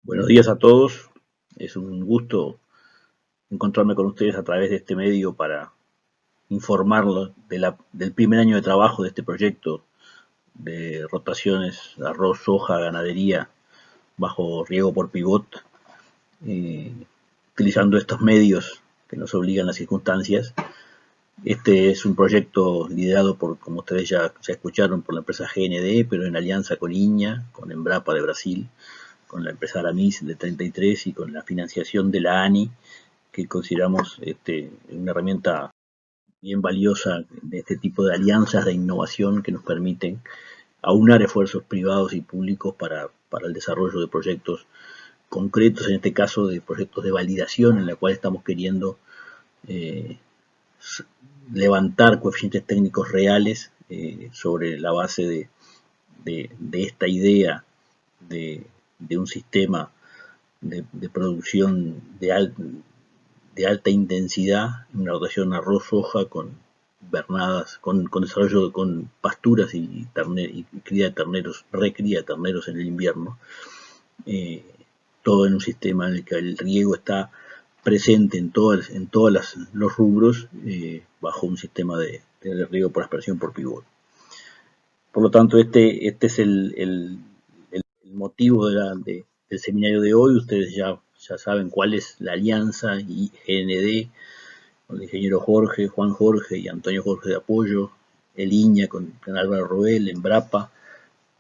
Buenos días a todos. Es un gusto encontrarme con ustedes a través de este medio para informarlos del primer año de trabajo de este proyecto de rotaciones, arroz, soja, ganadería, bajo riego por pivot, eh, utilizando estos medios que nos obligan las circunstancias. Este es un proyecto liderado por, como ustedes ya escucharon, por la empresa GND, pero en alianza con INHA, con Embrapa de Brasil, con la empresa Aramis de 33 y con la financiación de la ANI, que consideramos una herramienta bien valiosa de este tipo de alianzas de innovación que nos permiten aunar esfuerzos privados y públicos para el desarrollo de proyectos concretos, en este caso de proyectos de validación, en la cual estamos queriendo eh, levantar coeficientes técnicos reales sobre la base de esta idea de un sistema de producción de alta intensidad, una rotación arroz-soja con vernadas, con desarrollo, con pasturas y cría de terneros, recría de terneros en el invierno, eh, todo en un sistema en el que el riego está presente en todos los rubros, bajo un sistema de riego por aspersión por pivot. Por lo tanto, este es el motivo del seminario de hoy. Ustedes ya saben cuál es la alianza y GND, con el ingeniero Jorge, Juan Jorge y Antonio Jorge de apoyo, el INHA con Álvaro Roel, Embrapa,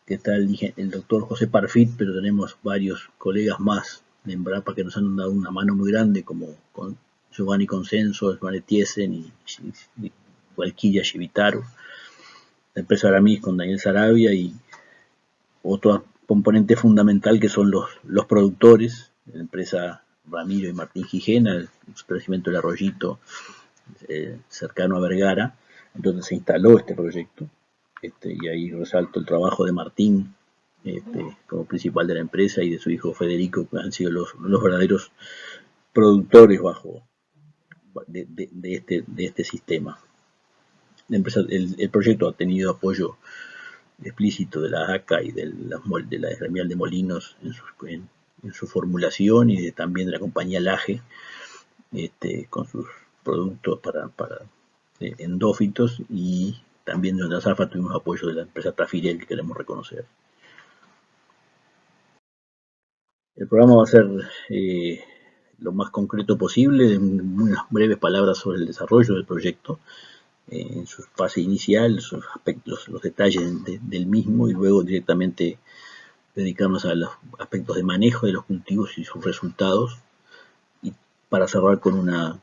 que está el doctor José Parfit, pero tenemos varios colegas más de Embrapa que nos han dado una mano muy grande, como con Giovanni Consenso, Giovanni Tiesen y Valkyria Shivitaro, la empresa Aramis con Daniel Sarabia y otro componente fundamental que son los productores, la empresa Ramiro y Martín Gijena, el establecimiento del Arroyito, cercano a Vergara, donde se instaló este proyecto. Y ahí resalto el trabajo de Martín como principal de la empresa y de su hijo Federico, que han sido los verdaderos productores de este sistema. El proyecto ha tenido apoyo explícito de la ACA y de la Gremial de Molinos en su formulación y también de la compañía Laje, con sus productos para endófitos, y también de la ZAFA tuvimos apoyo de la empresa Tafirel, que queremos reconocer. El programa va a ser lo más concreto posible, en unas breves palabras sobre el desarrollo del proyecto, en su fase inicial, sus aspectos, los detalles del mismo, y luego directamente dedicarnos a los aspectos de manejo de los cultivos y sus resultados, y para cerrar con un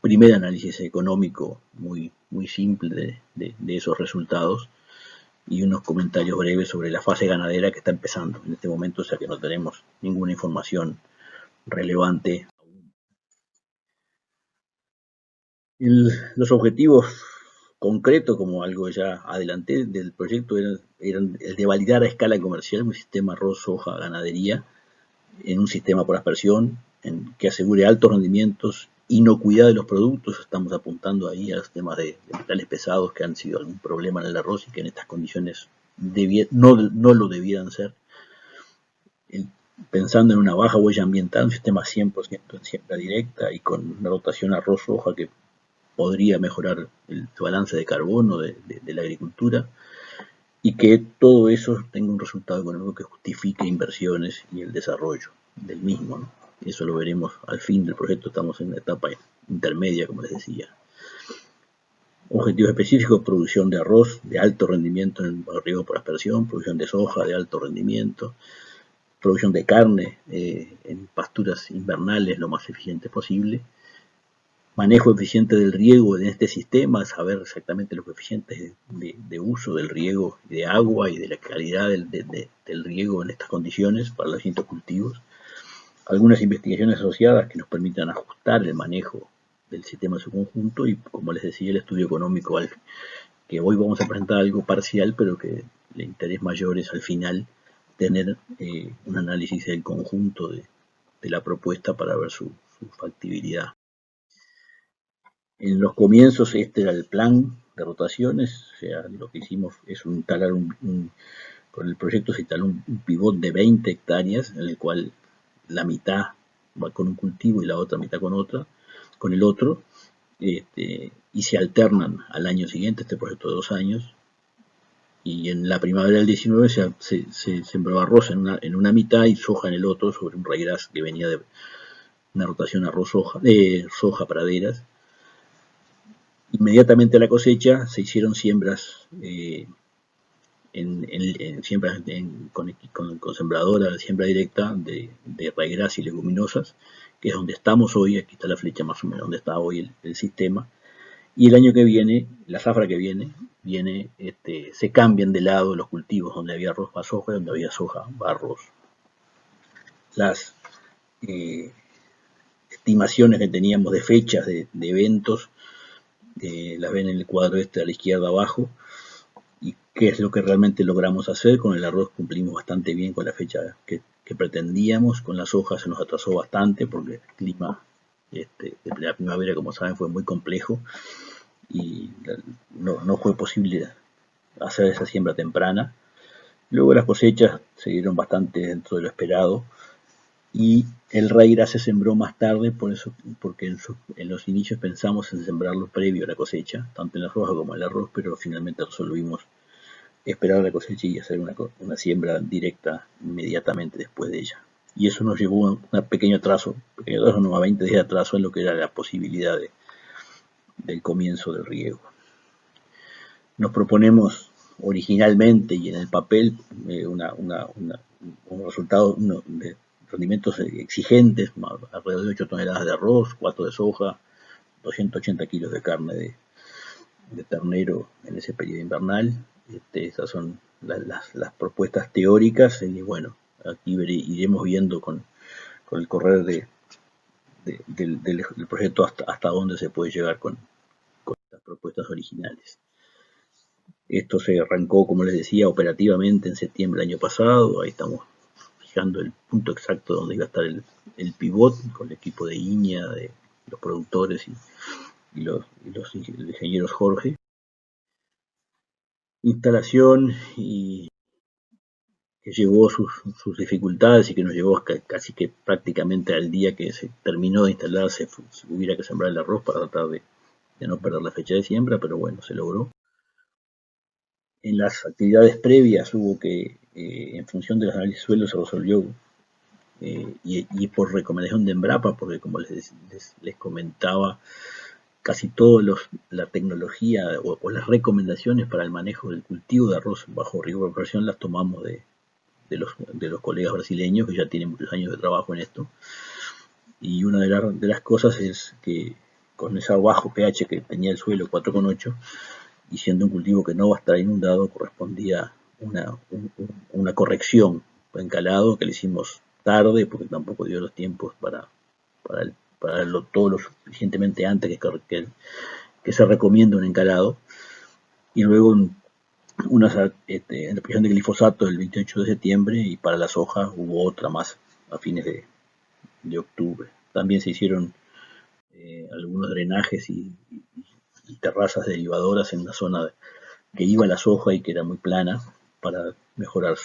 primer análisis económico muy simple de esos resultados, y unos comentarios breves sobre la fase ganadera que está empezando en este momento, o sea que no tenemos ninguna información relevante. Los objetivos concretos, como algo ya adelanté del proyecto, eran el de validar a escala comercial un sistema arroz, soja, ganadería, en un sistema por aspersión que asegure altos rendimientos, inocuidad de los productos. Estamos apuntando ahí a los temas de metales pesados que han sido algún problema en el arroz y que en estas condiciones no lo debieran ser. Pensando en una baja huella ambiental, un sistema 100% en siembra directa y con una rotación arroz-soja que podría mejorar el balance de carbono de la agricultura, y que todo eso tenga un resultado económico que justifique inversiones y el desarrollo del mismo, ¿no? Eso lo veremos al fin del proyecto. Estamos en la etapa intermedia, como les decía. Objetivos específicos: producción de arroz de alto rendimiento en el riego por aspersión, producción de soja de alto rendimiento, producción de carne en pasturas invernales lo más eficiente posible, manejo eficiente del riego en este sistema, saber exactamente los coeficientes de uso del riego y de agua y de la calidad del riego en estas condiciones para los distintos cultivos. Algunas investigaciones asociadas que nos permitan ajustar el manejo del sistema en su conjunto, y, como les decía, el estudio económico, que hoy vamos a presentar algo parcial, pero que el interés mayor es al final tener un análisis del conjunto de la propuesta para ver su factibilidad. En los comienzos este era el plan de rotaciones, o sea, lo que hicimos es instalar con el proyecto se instaló un pivot de 20 hectáreas, en el cual la mitad va con un cultivo y la otra mitad con el otro, y se alternan al año siguiente, este proyecto de 2 años, y en la primavera del 19 se sembró arroz en una mitad y soja en el otro, sobre un ryegrass que venía de una rotación arroz-soja, soja praderas. Inmediatamente a la cosecha se hicieron siembras siembras con sembradora de siembra directa de ryegrass y leguminosas, que es donde estamos hoy. Aquí está la flecha más o menos donde está hoy el sistema. Y el año que viene, la zafra que viene, se cambian de lado los cultivos, donde había arroz va soja, donde había soja va arroz. Las estimaciones que teníamos de fechas de eventos, las ven en el cuadro a la izquierda abajo, y qué es lo que realmente logramos hacer. Con el arroz cumplimos bastante bien con la fecha que pretendíamos. Con las hojas se nos atrasó bastante porque el clima de la primavera, como saben, fue muy complejo y no fue posible hacer esa siembra temprana. Luego las cosechas se dieron bastante dentro de lo esperado, y el ryegrass se sembró más tarde, porque en los inicios pensamos en sembrarlo previo a la cosecha, tanto en la soja como en el arroz, pero finalmente resolvimos esperar la cosecha y hacer una siembra directa inmediatamente después de ella. Y eso nos llevó a un pequeño atraso, a 20 días de atraso en lo que era la posibilidad del comienzo del riego. Nos proponemos originalmente y en el papel un resultado de rendimientos exigentes, alrededor de 8 toneladas de arroz, 4 de soja, 280 kilos de carne de ternero en ese periodo invernal. Esas son las propuestas teóricas, y bueno, aquí iremos viendo con el correr del proyecto hasta dónde se puede llegar con estas propuestas originales. Esto se arrancó, como les decía, operativamente en septiembre del año pasado. Ahí estamos fijando el punto exacto donde iba a estar el pivot, con el equipo de INEA, de los productores y los ingenieros Jorge. Instalación que llevó sus dificultades y que nos llevó casi que prácticamente al día que se terminó de instalarse, hubiera que sembrar el arroz para tratar de no perder la fecha de siembra, pero bueno, se logró. En las actividades previas hubo que, en función de los análisis de suelo, se resolvió, y por recomendación de Embrapa, porque como les comentaba, casi toda la tecnología o las recomendaciones para el manejo del cultivo de arroz bajo riego de presión las tomamos de los colegas brasileños, que ya tienen muchos años de trabajo en esto. Y una de las cosas es que con ese bajo pH que tenía el suelo, 4,8, y siendo un cultivo que no va a estar inundado, correspondía una corrección encalado que le hicimos tarde, porque tampoco dio los tiempos para todo lo suficientemente antes que se recomienda un encalado. Y luego una aplicación de glifosato el 28 de septiembre, y para las hojas hubo otra más a fines de octubre. También se hicieron algunos drenajes y terrazas derivadoras en la zona que iba a la soja y que era muy plana, para mejorar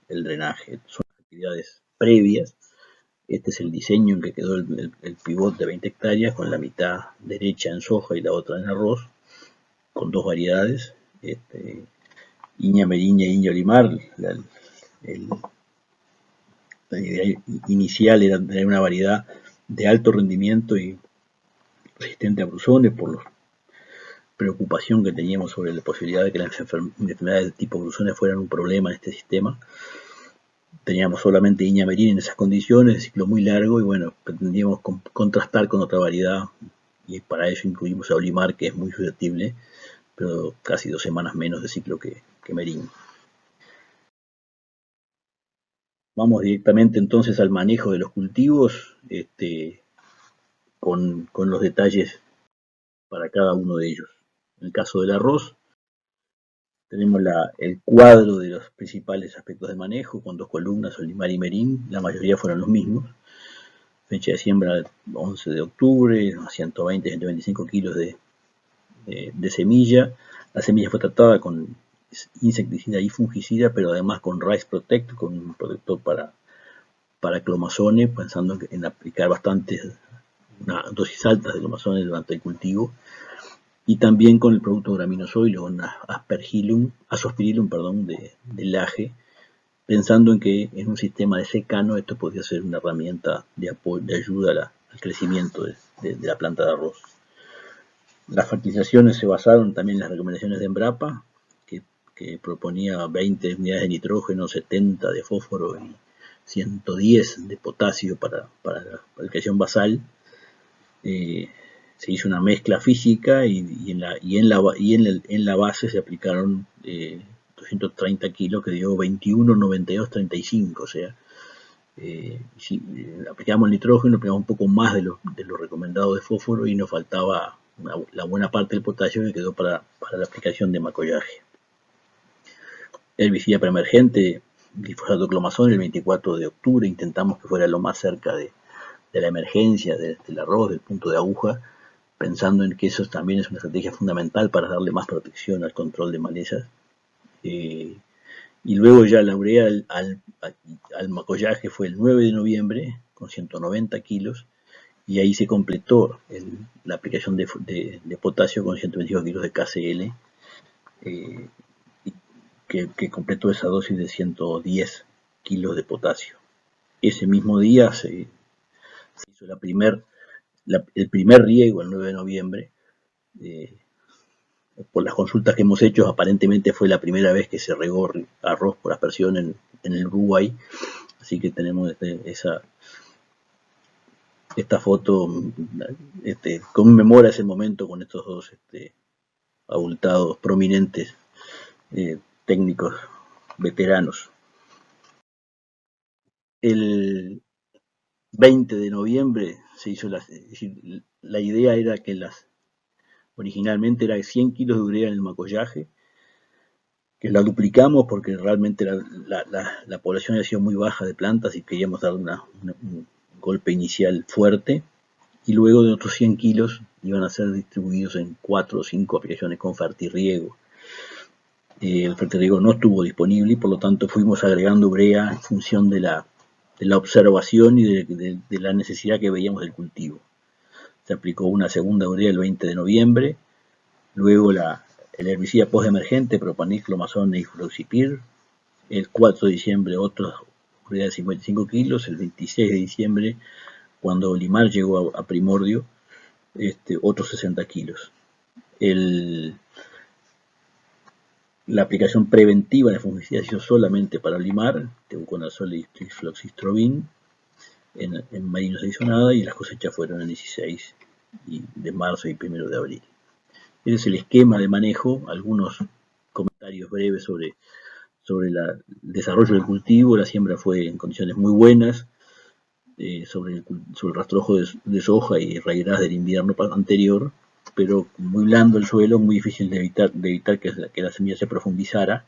el drenaje. Son actividades previas. Este es el diseño en que quedó el pivot de 20 hectáreas, con la mitad derecha en soja y la otra en arroz, con 2 variedades, Iña Meriña e Iña Olimar. La idea inicial era tener una variedad de alto rendimiento y resistente a brusones, por la preocupación que teníamos sobre la posibilidad de que las enfermedades de tipo brusones fueran un problema en este sistema. Teníamos solamente Iña Merín en esas condiciones, de ciclo muy largo, y bueno, pretendíamos contrastar con otra variedad, y para eso incluimos a Olimar, que es muy susceptible, pero casi 2 semanas menos de ciclo que Merín. Vamos directamente entonces al manejo de los cultivos, con los detalles para cada uno de ellos. En el caso del arroz, tenemos el cuadro de los principales aspectos de manejo, con 2 columnas, Olimar y Merín. La mayoría fueron los mismos. Fecha de siembra 11 de octubre, 120-125 kilos de semilla. La semilla fue tratada con insecticida y fungicida, pero además con Rice Protect, con un protector para clomazone, pensando en aplicar una dosis altas de clomazone durante el cultivo, y también con el producto graminosoide, con Azospirillum, de laje, pensando en que en un sistema de secano esto podría ser una herramienta de ayuda al crecimiento de la planta de arroz. Las fertilizaciones se basaron también en las recomendaciones de Embrapa, que proponía 20 unidades de nitrógeno, 70 de fósforo y 110 de potasio para la aplicación basal. Se hizo una mezcla física y en la base se aplicaron 230 kilos, que dio 21, 92, 35. O sea, si aplicamos el nitrógeno, aplicamos un poco más de lo recomendado de fósforo y nos faltaba la buena parte del potasio que quedó para la aplicación de macollaje. Herbicida preemergente, glifosato clomazón, el 24 de octubre, intentamos que fuera lo más cerca de la emergencia del arroz, del punto de aguja, pensando en que eso también es una estrategia fundamental para darle más protección al control de malezas. Y luego ya la urea al macollaje fue el 9 de noviembre con 190 kilos, y ahí se completó la aplicación de potasio con 125 kilos de KCl, que completó esa dosis de 110 kilos de potasio. Ese mismo día se hizo el primer riego, el 9 de noviembre. Por las consultas que hemos hecho, aparentemente fue la primera vez que se regó arroz por aspersión en el Uruguay, así que tenemos esta foto conmemora ese momento con estos dos abultados, prominentes técnicos veteranos. El 20 de noviembre se hizo la idea era que originalmente era 100 kilos de urea en el macollaje, que la duplicamos porque realmente la población había sido muy baja de plantas y queríamos dar un golpe inicial fuerte, y luego de otros 100 kilos iban a ser distribuidos en 4 o 5 aplicaciones con fertirriego. El fertirriego no estuvo disponible y por lo tanto fuimos agregando urea en función de la observación y de la necesidad que veíamos del cultivo. Se aplicó una segunda urea el 20 de noviembre, luego el herbicida postemergente, Propanil, clomazone y fluroxipir. El 4 de diciembre otra urea de 55 kilos, el 26 de diciembre, cuando Olimar llegó a Primordio, otros 60 kilos. La aplicación preventiva de fungicida se hizo solamente para Olimar, teuconazol y trifloxystrobin. En mayo no se hizo nada y las cosechas fueron el 16 de marzo y 1 de abril. Ese es el esquema de manejo, algunos comentarios breves sobre el desarrollo del cultivo. La siembra fue en condiciones muy buenas, sobre el rastrojo de soja y raigras del invierno anterior, pero muy blando el suelo, muy difícil de evitar que la semilla se profundizara.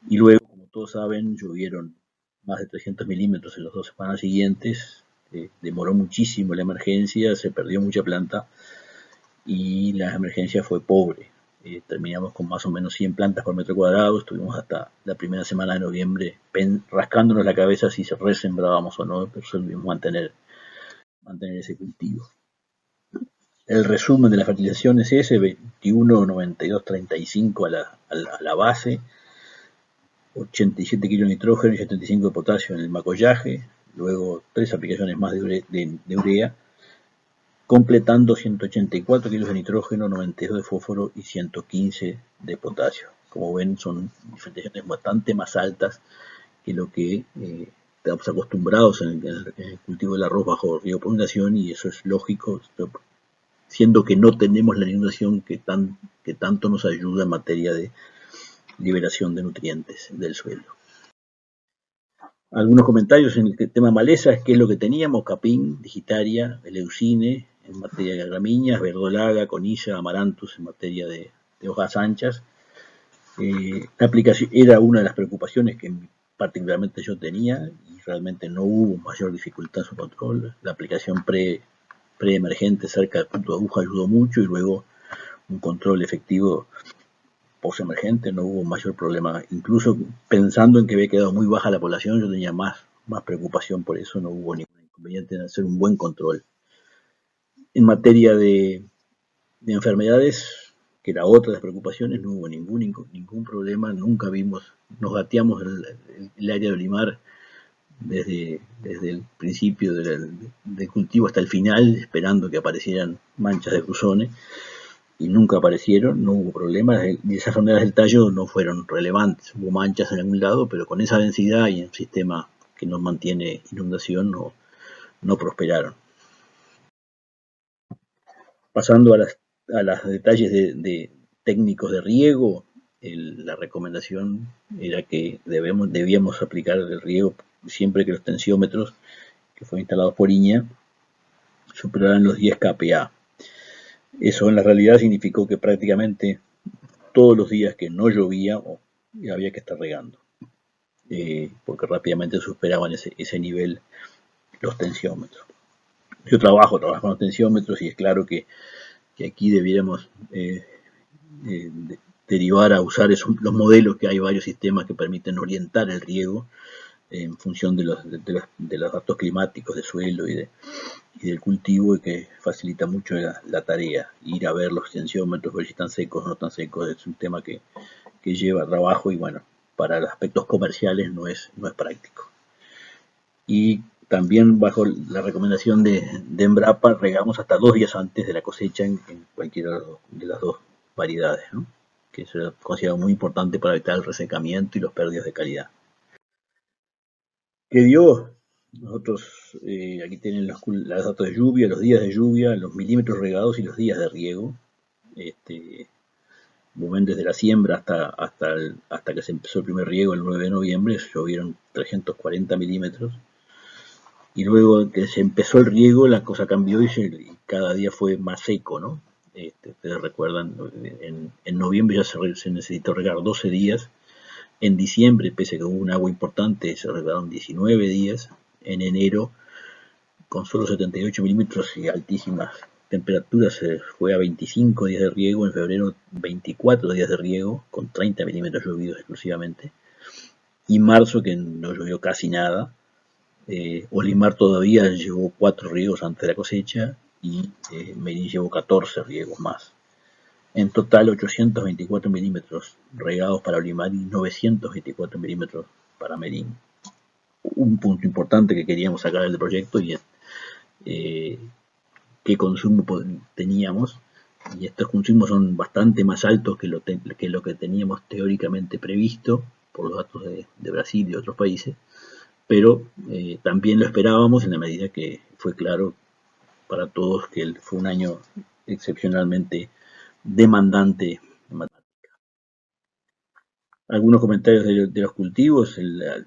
Y luego, como todos saben, llovieron más de 300 milímetros en las 2 semanas siguientes. Demoró muchísimo la emergencia, se perdió mucha planta y la emergencia fue pobre. Terminamos con más o menos 100 plantas por metro cuadrado. Estuvimos hasta la primera semana de noviembre rascándonos la cabeza si resembrábamos o no, pero resolvimos mantener ese cultivo. El resumen de la fertilización es ese: 21, 92, 35 a la base, 87 kilos de nitrógeno y 75 de potasio en el macollaje, luego 3 aplicaciones más de urea, completando 184 kilos de nitrógeno, 92 de fósforo y 115 de potasio. Como ven, son fertilizaciones bastante más altas que lo que estamos acostumbrados en el cultivo del arroz bajo riego-inundación, y eso es lógico, siendo que no tenemos la inundación que tanto nos ayuda en materia de liberación de nutrientes del suelo. Algunos comentarios en el tema malezas: qué es lo que teníamos: capín, digitaria, eleucine en materia de gramíneas, verdolaga, conilla, amaranthus en materia de hojas anchas. La aplicación era una de las preocupaciones que particularmente yo tenía, y realmente no hubo mayor dificultad en su control. La aplicación preemergente cerca del punto de aguja ayudó mucho, y luego un control efectivo post-emergente no hubo mayor problema. Incluso pensando en que había quedado muy baja la población, yo tenía más preocupación por eso, no hubo ningún inconveniente en hacer un buen control. En materia de enfermedades, que era otra de las preocupaciones, no hubo ningún problema, nunca vimos, nos gateamos el área de Olimar desde el principio del cultivo hasta el final, esperando que aparecieran manchas de cruzones, y nunca aparecieron, no hubo problemas, y esas enfermedades del tallo no fueron relevantes, hubo manchas en algún lado, pero con esa densidad y un sistema que no mantiene inundación no prosperaron. Pasando a los detalles de técnicos de riego, la recomendación era que debíamos aplicar el riego siempre que los tensiómetros que fueron instalados por INEA superaran los 10 kPa. Eso en la realidad significó que prácticamente todos los días que no llovía había que estar regando, porque rápidamente superaban ese nivel los tensiómetros. Yo trabajo con los tensiómetros y es claro que aquí debiéramos derivar a usar los modelos, que hay varios sistemas que permiten orientar el riego en función de los datos climáticos de suelo y del cultivo, y que facilita mucho la tarea. Ir a ver los tensiómetros, ver si están secos o no están secos, es un tema que lleva trabajo y bueno, para los aspectos comerciales no es práctico. Y también bajo la recomendación de Embrapa regamos hasta 2 días antes de la cosecha en cualquiera de las dos variedades, ¿no? Que es considerado muy importante para evitar el resecamiento y los pérdidas de calidad. ¿Qué dio? Nosotros aquí tienen los datos de lluvia, los días de lluvia, los milímetros regados y los días de riego. Desde la siembra hasta que se empezó el primer riego el 9 de noviembre, llovieron 340 milímetros. Y luego que se empezó el riego, la cosa cambió y cada día fue más seco, ¿no? Ustedes recuerdan, en noviembre ya se necesitó regar 12 días. En diciembre, pese a que hubo un agua importante, se regaron 19 días. En enero, con solo 78 milímetros y altísimas temperaturas, se fue a 25 días de riego. En febrero, 24 días de riego, con 30 milímetros llovidos exclusivamente. Y marzo, que no llovió casi nada. Olimar todavía llevó 4 riegos antes de la cosecha y Merín llevó 14 riegos más. En total 824 milímetros regados para Olimar y 924 milímetros para Merín. Un punto importante que queríamos sacar del proyecto y es qué consumo teníamos, y estos consumos son bastante más altos que lo que teníamos teóricamente previsto por los datos de Brasil y de otros países, pero también lo esperábamos en la medida que fue claro para todos que fue un año excepcionalmente demandante. Algunos comentarios de los cultivos,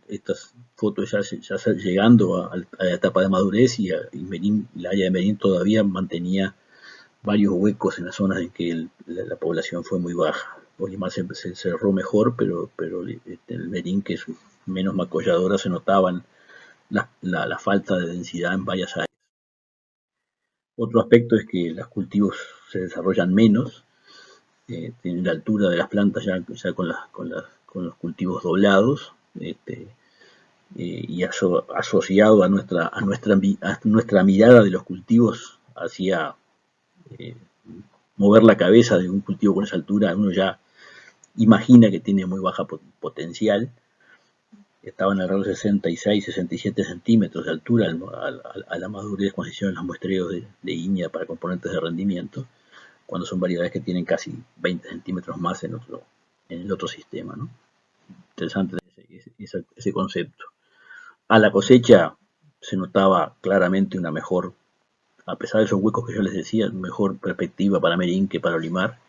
estas fotos ya llegando a la etapa de madurez, y la área de Merín todavía mantenía varios huecos en las zonas en que la población fue muy baja. Olimar se cerró mejor, pero el Merín, que es menos macolladora, se notaban la falta de densidad en varias áreas. Otro aspecto es que los cultivos se desarrollan menos, tienen la altura de las plantas ya con los cultivos doblados, y asociado a nuestra mirada de los cultivos hacia mover la cabeza de un cultivo con esa altura, uno ya imagina que tiene muy baja potencial. Estaban alrededor de 66, 67 centímetros de altura a la madurez cuando se hicieron los muestreos de INEA para componentes de rendimiento, cuando son variedades que tienen casi 20 centímetros más en el otro sistema, ¿no? Interesante ese concepto. A la cosecha se notaba claramente una mejor, a pesar de esos huecos que yo les decía, mejor perspectiva para Merín que para Olimar,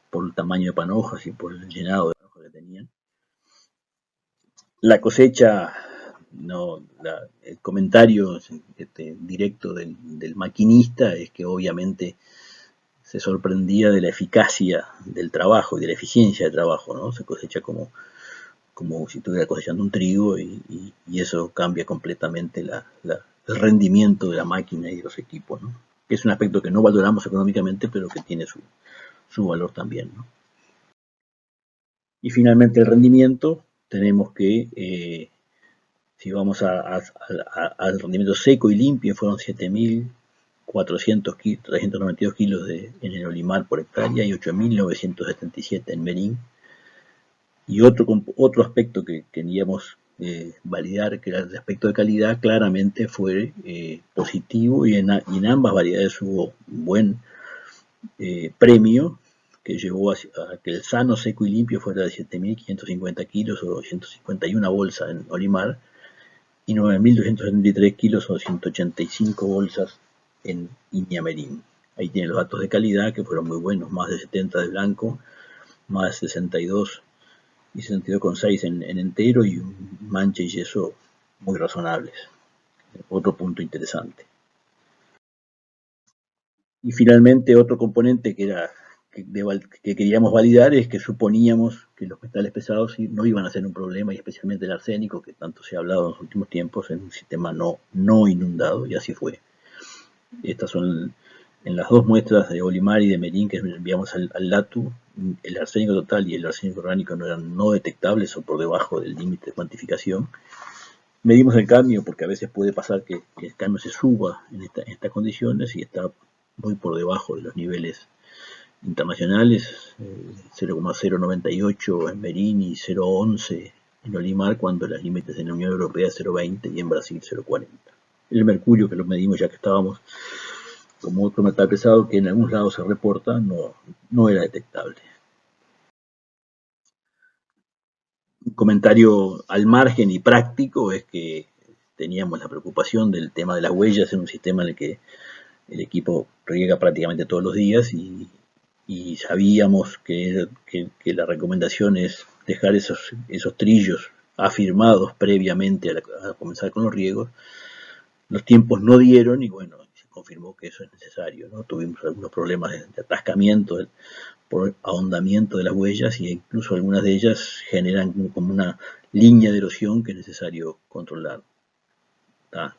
por el tamaño de panojas y por el llenado de panojas que tenían. La cosecha, el comentario directo del maquinista es que obviamente se sorprendía de la eficacia del trabajo y de la eficiencia del trabajo, ¿no? Se cosecha como si estuviera cosechando un trigo, y eso cambia completamente el rendimiento de la máquina y de los equipos, ¿no? Que es un aspecto que no valoramos económicamente, pero que tiene su valor también, ¿no? Y finalmente el rendimiento, tenemos que, si vamos al rendimiento seco y limpio, fueron 7.392 kilos en el Olimar por hectárea y 8.977 en Merín. Y otro aspecto que queríamos validar, que era el aspecto de calidad, claramente fue positivo y en ambas variedades hubo un buen premio que llevó a que el sano, seco y limpio fuera de 7.550 kilos o 251 bolsas en Olimar y 9.273 kilos o 185 bolsas en Iñamerín. Ahí tienen los datos de calidad que fueron muy buenos, más de 70 de blanco, más de 62 y 62,6 en entero y un mancha y yeso muy razonables. Otro punto interesante. Y finalmente otro componente que queríamos validar es que suponíamos que los metales pesados no iban a ser un problema, y especialmente el arsénico, que tanto se ha hablado en los últimos tiempos, en un sistema no inundado, y así fue. Estas son en las dos muestras de Olimar y de Merín que enviamos al LATU, el arsénico total y el arsénico orgánico no eran no detectables o por debajo del límite de cuantificación. Medimos el cadmio porque a veces puede pasar que el cadmio se suba en estas condiciones y está muy por debajo de los niveles internacionales, 0,098 en Merín y 0,11 en Olimar, cuando los límites en la Unión Europea es 0,20 y en Brasil 0,40. El mercurio, que lo medimos ya que estábamos, como otro metal pesado que en algunos lados se reporta, no era detectable. Un comentario al margen y práctico es que teníamos la preocupación del tema de las huellas en un sistema en el que el equipo riega prácticamente todos los días y sabíamos que la recomendación es dejar esos trillos afirmados previamente a comenzar con los riegos. Los tiempos no dieron y bueno, se confirmó que eso es necesario, ¿no? Tuvimos algunos problemas de atascamiento por ahondamiento de las huellas y incluso algunas de ellas generan como una línea de erosión que es necesario controlar.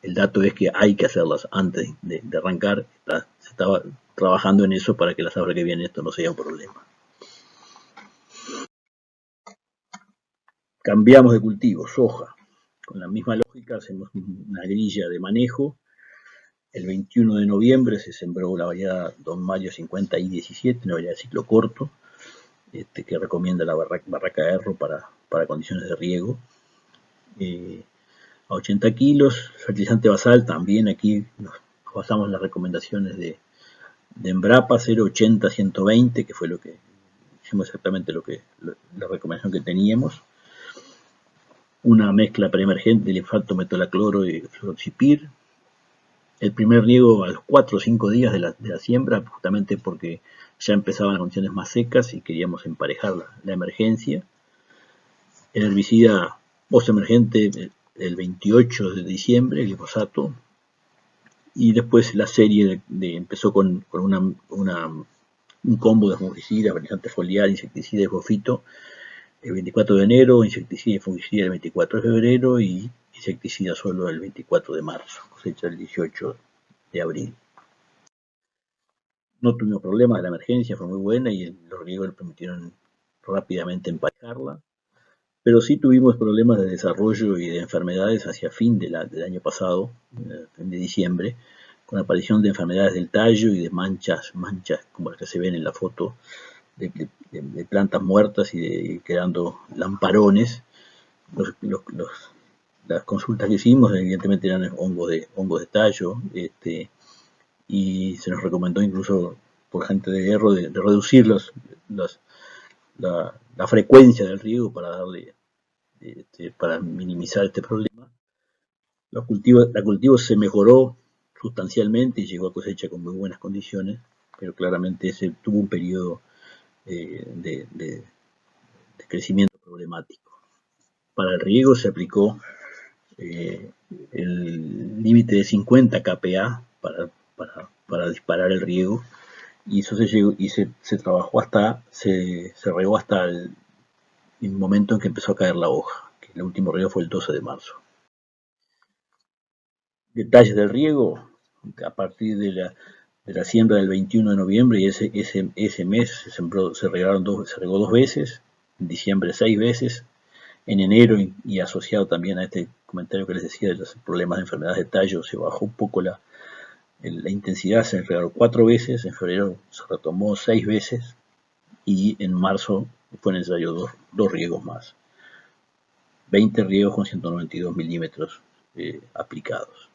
El dato es que hay que hacerlas antes de arrancar. Se estaba trabajando en eso para que la safra que viene esto no sea un problema. Cambiamos de cultivo, soja. Con la misma lógica hacemos una grilla de manejo. El 21 de noviembre se sembró la variedad Don Mario 50 y 17, una variedad de ciclo corto, que recomienda la barraca de Erro para condiciones de riego. A 80 kilos, fertilizante basal, también aquí nos basamos en las recomendaciones de Embrapa 0,80-120, que fue lo que hicimos exactamente la recomendación que teníamos. Una mezcla preemergente de linfato, metolacloro y fluoxipir. El primer riego a los 4 o 5 días de la siembra, justamente porque ya empezaban las condiciones más secas y queríamos emparejar la emergencia. El herbicida postemergente el 28 de diciembre, el glifosato. Y después la serie empezó con un combo de fungicida, fertilizante foliar, insecticida y fofito el 24 de enero, insecticida y fungicida el 24 de febrero y insecticida solo el 24 de marzo, cosecha el 18 de abril. No tuvimos problemas, la emergencia fue muy buena y los riegos permitieron rápidamente emparejarla, pero sí tuvimos problemas de desarrollo y de enfermedades hacia fin del año pasado, de diciembre, con la aparición de enfermedades del tallo y de manchas como las que se ven en la foto, de plantas muertas y quedando lamparones. Las consultas que hicimos evidentemente eran hongos de tallo, y se nos recomendó incluso por gente de hierro de reducir la frecuencia del riego para minimizar este problema. La cultivo se mejoró sustancialmente y llegó a cosecha con muy buenas condiciones, pero claramente ese tuvo un periodo de crecimiento problemático. Para el riego se aplicó el límite de 50 kPa para disparar el riego, y eso se trabajó se regó hasta el momento en que empezó a caer la hoja, que el último riego fue el 12 de marzo. Detalles del riego: a partir de la siembra del 21 de noviembre y ese mes se regó 2 veces, en diciembre 6 veces, en enero, y asociado también a este comentario que les decía de los problemas de enfermedades de tallo, se bajó un poco la intensidad, se regaló 4 veces, en febrero se retomó 6 veces, y en marzo fue necesario dos riegos más. 20 riegos con 192 milímetros aplicados.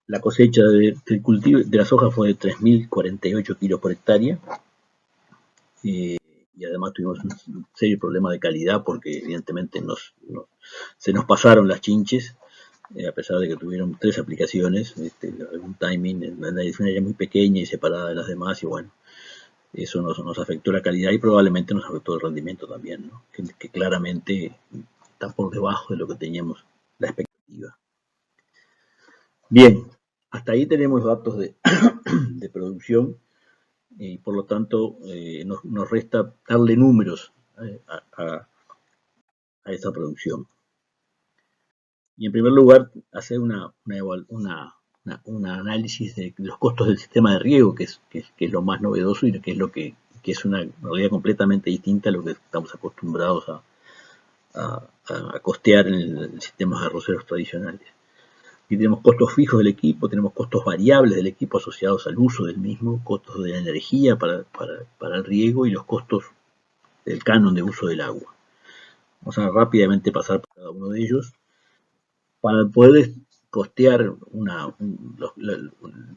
La cosecha del cultivo de la soja fue de 3.048 kilos por hectárea, y además tuvimos un serio problema de calidad porque evidentemente se nos pasaron las chinches, a pesar de que tuvieron 3 aplicaciones, algún timing, la edición era muy pequeña y separada de las demás, y bueno, eso nos afectó la calidad y probablemente nos afectó el rendimiento también, ¿no? que claramente está por debajo de lo que teníamos la expectativa. Bien, hasta ahí tenemos datos de, de producción, y por lo tanto nos resta darle números a esa producción. Y en primer lugar, hacer un análisis de los costos del sistema de riego, que es lo más novedoso y que es una realidad completamente distinta a lo que estamos acostumbrados a costear en sistemas arroceros tradicionales. Y tenemos costos fijos del equipo, tenemos costos variables del equipo asociados al uso del mismo, costos de la energía para el riego y los costos del canon de uso del agua. Vamos a rápidamente pasar por cada uno de ellos. Para poder costear la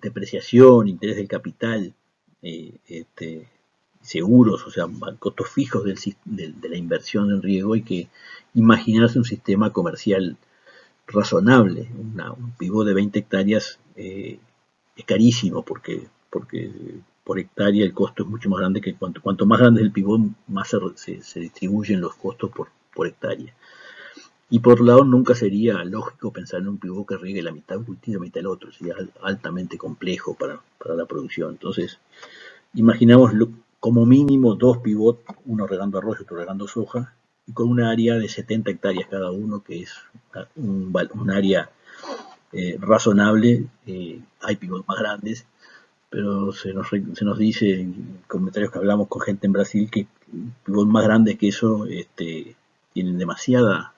depreciación, interés del capital, seguros, o sea, costos fijos de la inversión en riego, hay que imaginarse un sistema comercial razonable. Un pivot de 20 hectáreas es carísimo porque por hectárea el costo es mucho más grande que cuanto más grande es el pivot, más se distribuyen los costos por hectárea. Y por otro lado, nunca sería lógico pensar en un pivot que riegue la mitad de un cultivo y la mitad del otro. Sería altamente complejo para la producción. Entonces, imaginamos como mínimo 2 pivots, uno regando arroz y otro regando soja, y con una área de 70 hectáreas cada uno, que es un área razonable. Hay pivots más grandes, pero se nos dice en comentarios que hablamos con gente en Brasil que pivots más grandes que eso tienen demasiada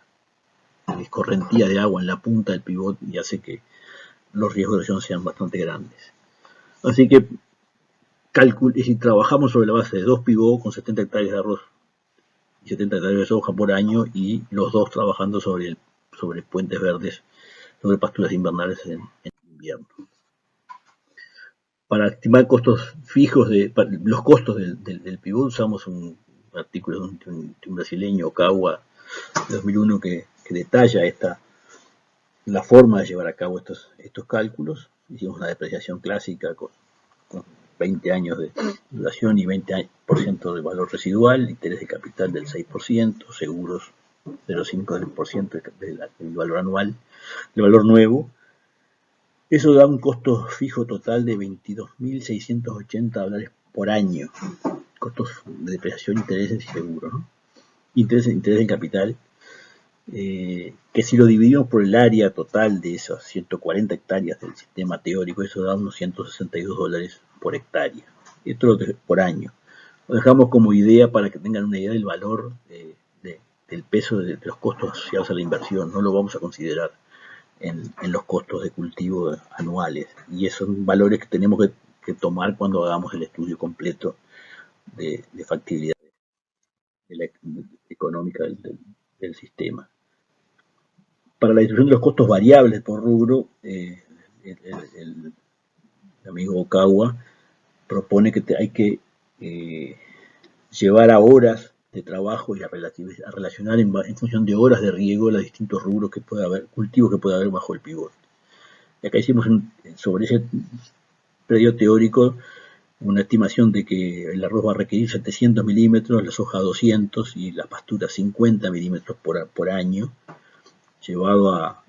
escorrentía de agua en la punta del pivot y hace que los riesgos de erosión sean bastante grandes. Así que si trabajamos sobre la base de 2 pivots con 70 hectáreas de arroz y 70 hectáreas de soja por año, y los dos trabajando sobre puentes verdes, sobre pasturas invernales en invierno. Para estimar costos fijos, los costos del pivot, usamos un artículo de un brasileño, Okawa, de 2001, que detalla la forma de llevar a cabo estos cálculos. Hicimos una depreciación clásica con 20 años de duración y 20% de valor residual, interés de capital del 6%, seguros 0,5% del valor anual, del valor nuevo. Eso da un costo fijo total de $22.680 por año. Costos de depreciación, intereses y seguros, ¿no? Interés en capital, que si lo dividimos por el área total de esas 140 hectáreas del sistema teórico, eso da unos $162 por hectárea. Esto es por año. Lo dejamos como idea para que tengan una idea del valor del peso de los costos asociados a la inversión. No lo vamos a considerar en los costos de cultivo anuales. Y esos son valores que tenemos que tomar cuando hagamos el estudio completo de factibilidad económica del sistema. Para la distribución de los costos variables por rubro, el amigo Okawa propone que hay que llevar a horas de trabajo y a relacionar en función de horas de riego los distintos rubros que puede haber, cultivos que puede haber bajo el pivot. Y acá hicimos sobre ese predio teórico una estimación de que el arroz va a requerir 700 milímetros, la soja 200 y la pastura 50 milímetros por año, llevado a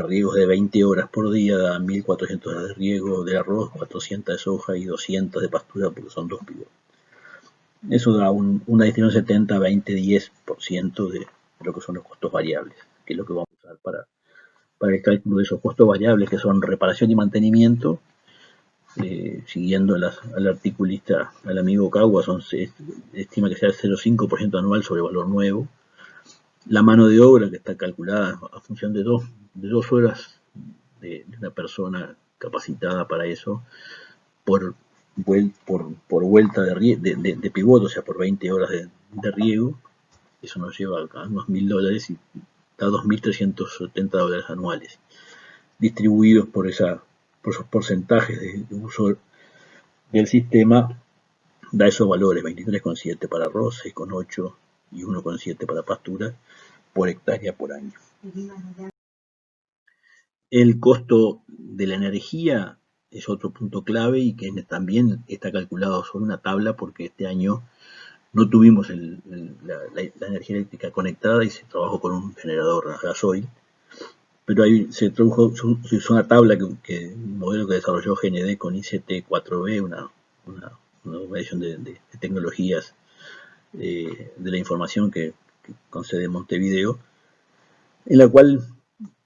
riegos de 20 horas por día, da 1.400 horas de riego de arroz, 400 de soja y 200 de pastura, porque son 2 pivots. Eso da una distribución 70, 20, 10% de lo que son los costos variables, que es lo que vamos a usar para el cálculo de esos costos variables, que son reparación y mantenimiento, siguiendo al articulista, al amigo Cagua, se estima que sea el 0,5% anual sobre valor nuevo. La mano de obra, que está calculada a función de dos horas de una persona capacitada para eso, por vuelta de pivote, o sea, por 20 horas de riego, eso nos lleva a unos $1.000 y da $2.370 anuales, distribuidos por esos porcentajes de uso del sistema, da esos valores: 23,7 para arroz, 6,8 y 1,7 para pastura por hectárea por año. El costo de la energía es otro punto clave y que también está calculado sobre una tabla, porque este año no tuvimos la energía eléctrica conectada y se trabajó con un generador a gasoil, pero ahí se hizo una tabla un modelo que desarrolló GND con ICT4B, una medición de tecnologías de la información que concede Montevideo, en la cual,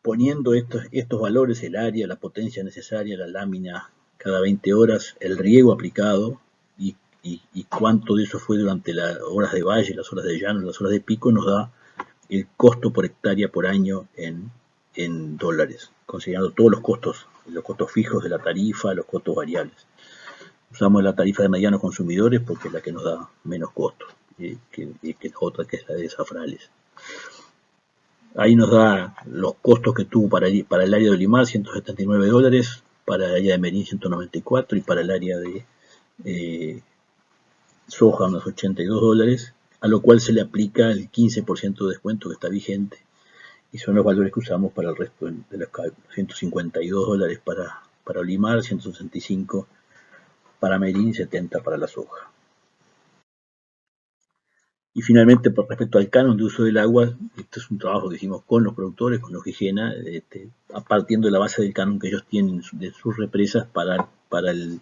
poniendo estos valores, el área, la potencia necesaria, la lámina cada 20 horas, el riego aplicado y cuánto de eso fue durante las horas de valle, las horas de llano, las horas de pico, nos da el costo por hectárea por año en dólares, considerando todos los costos fijos de la tarifa, los costos variables. Usamos la tarifa de medianos consumidores porque es la que nos da menos costos que la otra, que es la de Zafrales. Ahí nos da los costos que tuvo para el área de Olimar, $179, para el área de Merín, 194, y para el área de soja, unos $82, a lo cual se le aplica el 15% de descuento que está vigente, y son los valores que usamos para el resto de los cálculos: $152 para Olimar, 165 para Merín y 70 para la soja. Y finalmente, por respecto al canon de uso del agua, esto es un trabajo que hicimos con los productores, con los Gigena, partiendo de la base del canon que ellos tienen de sus represas para el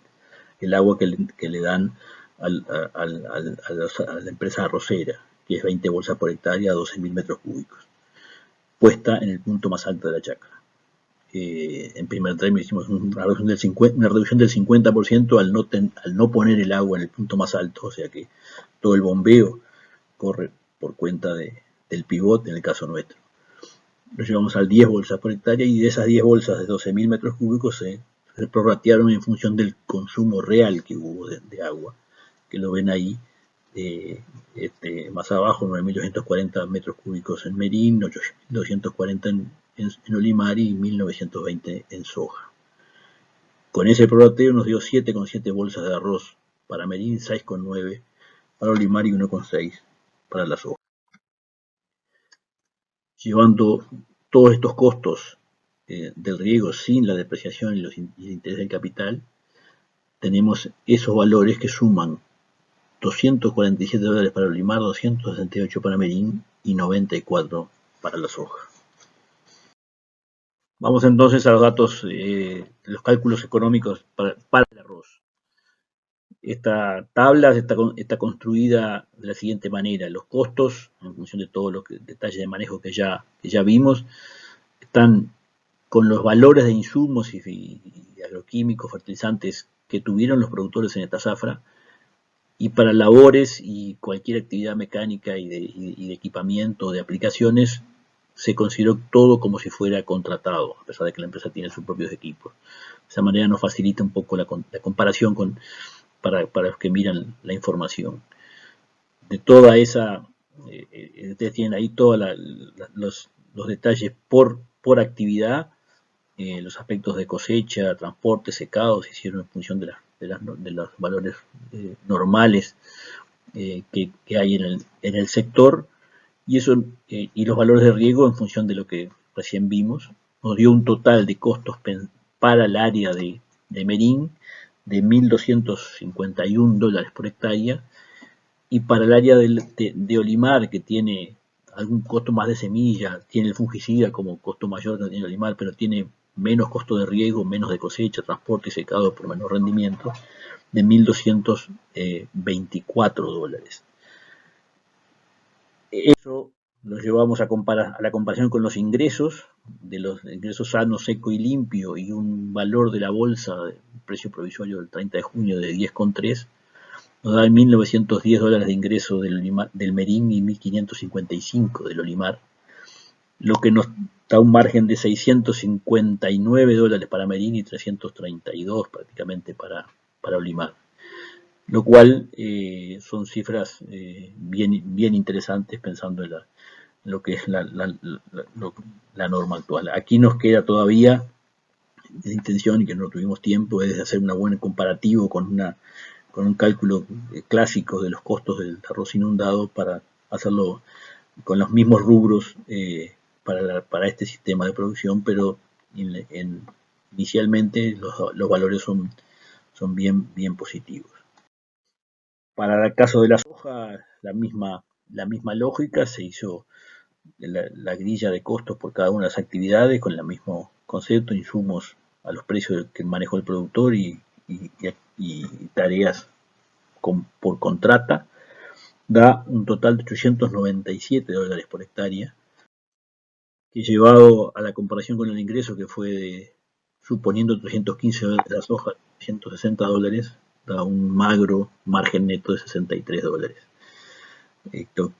agua que le dan a la empresa arrocera, que es 20 bolsas por hectárea, 12.000 metros cúbicos, puesta en el punto más alto de la chacra. En primer término hicimos una reducción del 50% al no poner el agua en el punto más alto, o sea que todo el bombeo corre por cuenta del pivote en el caso nuestro. Lo llevamos a 10 bolsas por hectárea, y de esas 10 bolsas de 12.000 metros cúbicos se prorratearon en función del consumo real que hubo de agua, que lo ven ahí más abajo: 9.240 metros cúbicos en Merín, 8.240 en Olimar y 1.920 en soja. Con ese prorrateo nos dio 7,7 bolsas de arroz para Merín, 6,9 para Olimar y 1,6 para la soja. Llevando todos estos costos del riego sin la depreciación y el interés del capital, tenemos esos valores que suman $247 para Olimar, 268 para Merín y 94 para la soja. Vamos entonces a los datos, los cálculos económicos para el arroz. Esta tabla está construida de la siguiente manera: los costos, en función de todos los detalles de manejo que ya vimos, están con los valores de insumos y agroquímicos, fertilizantes que tuvieron los productores en esta zafra, y para labores y cualquier actividad mecánica y de equipamiento, de aplicaciones, se consideró todo como si fuera contratado, a pesar de que la empresa tiene sus propios equipos. De esa manera nos facilita un poco la comparación para los que miran la información. De toda esa, ustedes tienen ahí todos los detalles por actividad, los aspectos de cosecha, transporte, secado, se hicieron en función de los valores normales que hay en el sector, y los valores de riego en función de lo que recién vimos. Nos dio un total de costos para el área de Merín de $1.251 por hectárea, y para el área de Olimar, que tiene algún costo más de semilla, tiene el fungicida como costo mayor que tiene Olimar, pero tiene menos costo de riego, menos de cosecha, transporte y secado por menor rendimiento, de $1.224. Eso lo llevamos a la comparación con los ingresos, de los ingresos sano, seco y limpio, y un valor de la bolsa precio provisorio del 30 de junio de 10,3, nos da $1.910 de ingreso del Merín y 1.555 del Olimar, lo que nos da un margen de $659 para Merín y 332 prácticamente para Olimar, lo cual son cifras bien interesantes pensando en lo que es la norma actual. Aquí nos queda todavía la intención, y que no tuvimos tiempo, es de hacer un buen comparativo con un cálculo clásico de los costos del arroz inundado para hacerlo con los mismos rubros para este sistema de producción, pero inicialmente los valores son bien positivos. Para el caso de la soja, la misma lógica, se hizo la grilla de costos por cada una de las actividades con el mismo concepto, insumos a los precios que manejó el productor y tareas por contrata, da un total de $897 por hectárea, que llevado a la comparación con el ingreso que fue suponiendo $315 de la soja, $160, da un magro margen neto de $63. Esto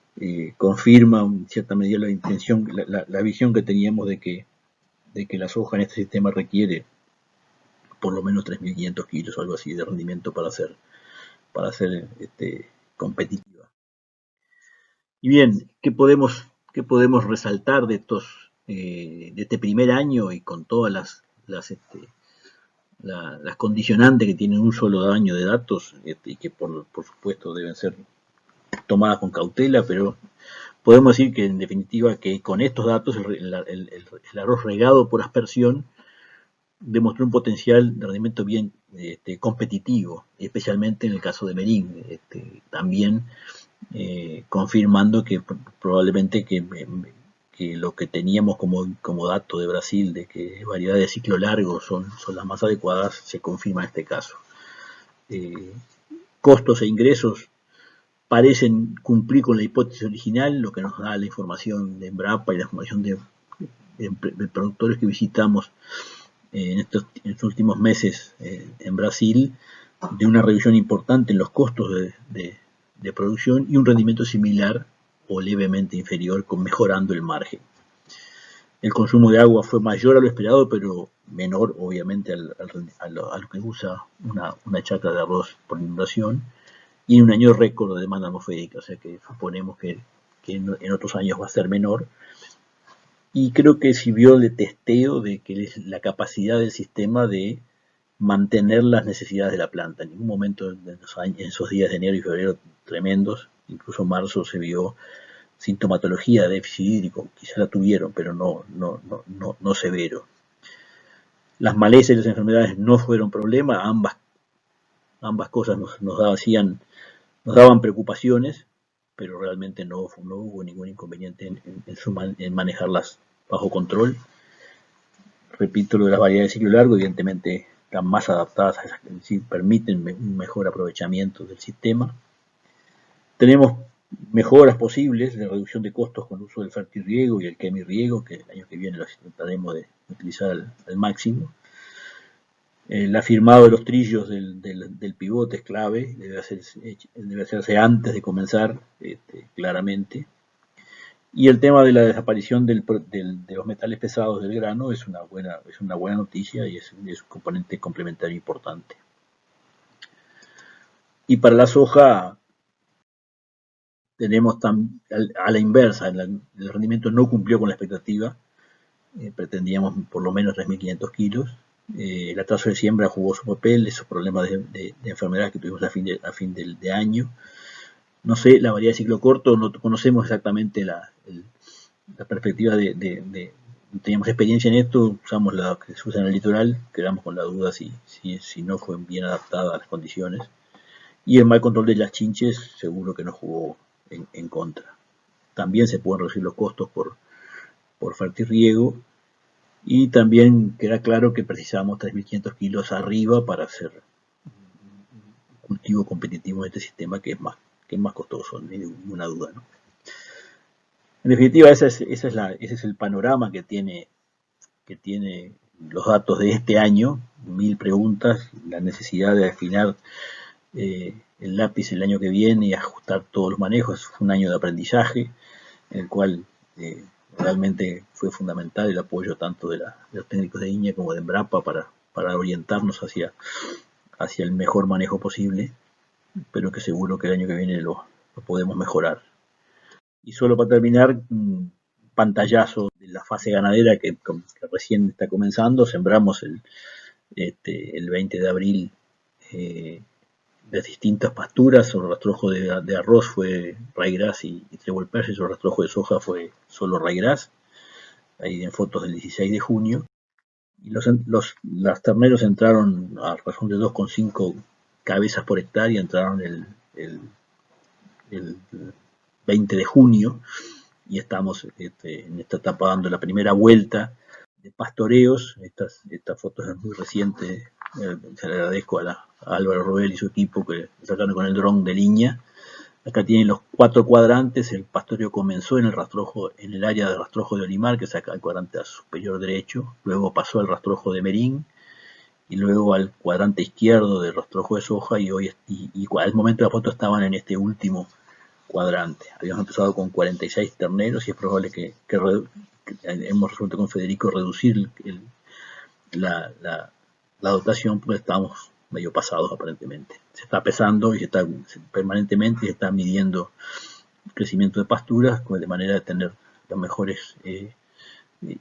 confirma en cierta medida la intención, la visión que teníamos de que la soja en este sistema requiere por lo menos 3.500 kilos o algo así de rendimiento para ser competitiva. Y bien, ¿qué podemos resaltar de este primer año y con todas las condicionantes que tienen un solo año de datos y que por supuesto deben ser tomadas con cautela, pero podemos decir que en definitiva que con estos datos el arroz regado por aspersión demostró un potencial de rendimiento bien competitivo, especialmente en el caso de Merín, también confirmando que probablemente que lo que teníamos como dato de Brasil de que variedades de ciclo largo son las más adecuadas, se confirma en este caso. Costos e ingresos parecen cumplir con la hipótesis original, lo que nos da la información de Embrapa y la información de productores que visitamos en estos últimos meses en Brasil, de una reducción importante en los costos de producción y un rendimiento similar o levemente inferior, mejorando el margen. El consumo de agua fue mayor a lo esperado, pero menor obviamente a lo que usa una chacra de arroz por inundación, y en un año récord de demanda atmosférica, o sea que suponemos que en otros años va a ser menor. Y creo que sirvió de testeo de que la capacidad del sistema de mantener las necesidades de la planta. En ningún momento en esos días de enero y febrero tremendos, incluso marzo, se vio sintomatología de déficit hídrico. Quizá la tuvieron, pero no severo. Las malezas y las enfermedades no fueron problema, ambas cosas nos daban preocupaciones, pero realmente no hubo ningún inconveniente en manejarlas bajo control. Repito, lo de las variedades de ciclo largo, evidentemente están más adaptadas a esas, es decir, permiten un mejor aprovechamiento del sistema. Tenemos mejoras posibles de reducción de costos con el uso del fertirriego y el quemirriego, que el año que viene los trataremos de utilizar al máximo. El afirmado de los trillos del pivote es clave, debe hacerse antes de comenzar, claramente. Y el tema de la desaparición de los metales pesados del grano es una buena noticia y es un componente complementario importante. Y para la soja tenemos a la inversa, el rendimiento no cumplió con la expectativa, pretendíamos por lo menos 3.500 kilos. El atraso de siembra jugó su papel, esos problemas de enfermedades que tuvimos a fin de año. No sé, la variedad de ciclo corto, no conocemos exactamente la perspectiva teníamos experiencia en esto, usamos la que se usa en el litoral, quedamos con la duda si no fue bien adaptada a las condiciones. Y el mal control de las chinches seguro que nos jugó en contra. También se pueden reducir los costos por fertirriego, y también queda claro que precisamos 3.500 kilos arriba para hacer un cultivo competitivo en este sistema que es más costoso, no hay ninguna duda, ¿no? En definitiva, ese es el panorama que tiene los datos de este año. 1000 preguntas, la necesidad de afinar el lápiz el año que viene y ajustar todos los manejos. Fue un año de aprendizaje en el cual realmente fue fundamental el apoyo tanto de los técnicos de INEA como de Embrapa para orientarnos hacia el mejor manejo posible, pero que seguro que el año que viene lo podemos mejorar. Y solo para terminar, un pantallazo de la fase ganadera que recién está comenzando. Sembramos el 20 de abril las distintas pasturas. El rastrojo de arroz fue ryegrass y trébol persis. El rastrojo de soja fue solo ryegrass. Ahí en fotos del 16 de junio. Y los terneros entraron a razón de 2,5 cabezas por hectárea, entraron el 20 de junio y estamos en esta etapa dando la primera vuelta de pastoreos. Esta foto es muy reciente, se le agradezco a Álvaro Robel y su equipo que sacaron con el dron de línea. Acá tienen los 4 cuadrantes. El pastoreo comenzó en el área de rastrojo de Olimar, que es acá el cuadrante superior derecho, luego pasó al rastrojo de Merín y luego al cuadrante izquierdo del rastrojo de soja, y al momento de la foto estaban en este último cuadrante. Habíamos empezado con 46 terneros y es probable que hemos resuelto con Federico reducir la dotación porque estábamos medio pasados aparentemente. Se está pesando y permanentemente se está midiendo el crecimiento de pasturas de manera de tener los mejores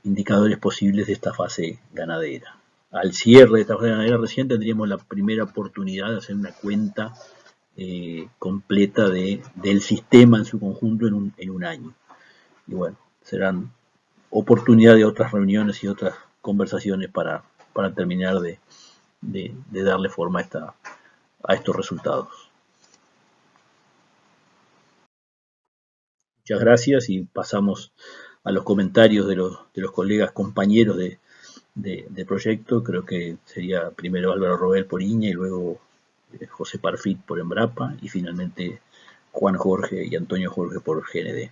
indicadores posibles de esta fase ganadera. Al cierre de esta fase ganadera recién tendríamos la primera oportunidad de hacer una cuenta completa del sistema en su conjunto en un año. Y bueno, serán oportunidad de otras reuniones y otras conversaciones para terminar de darle forma a estos resultados. Muchas gracias y pasamos a los comentarios de los colegas compañeros de proyecto. Creo que sería primero Álvaro Robel por INEA y luego José Parfit por Embrapa y finalmente Juan Jorge y Antonio Jorge por GND.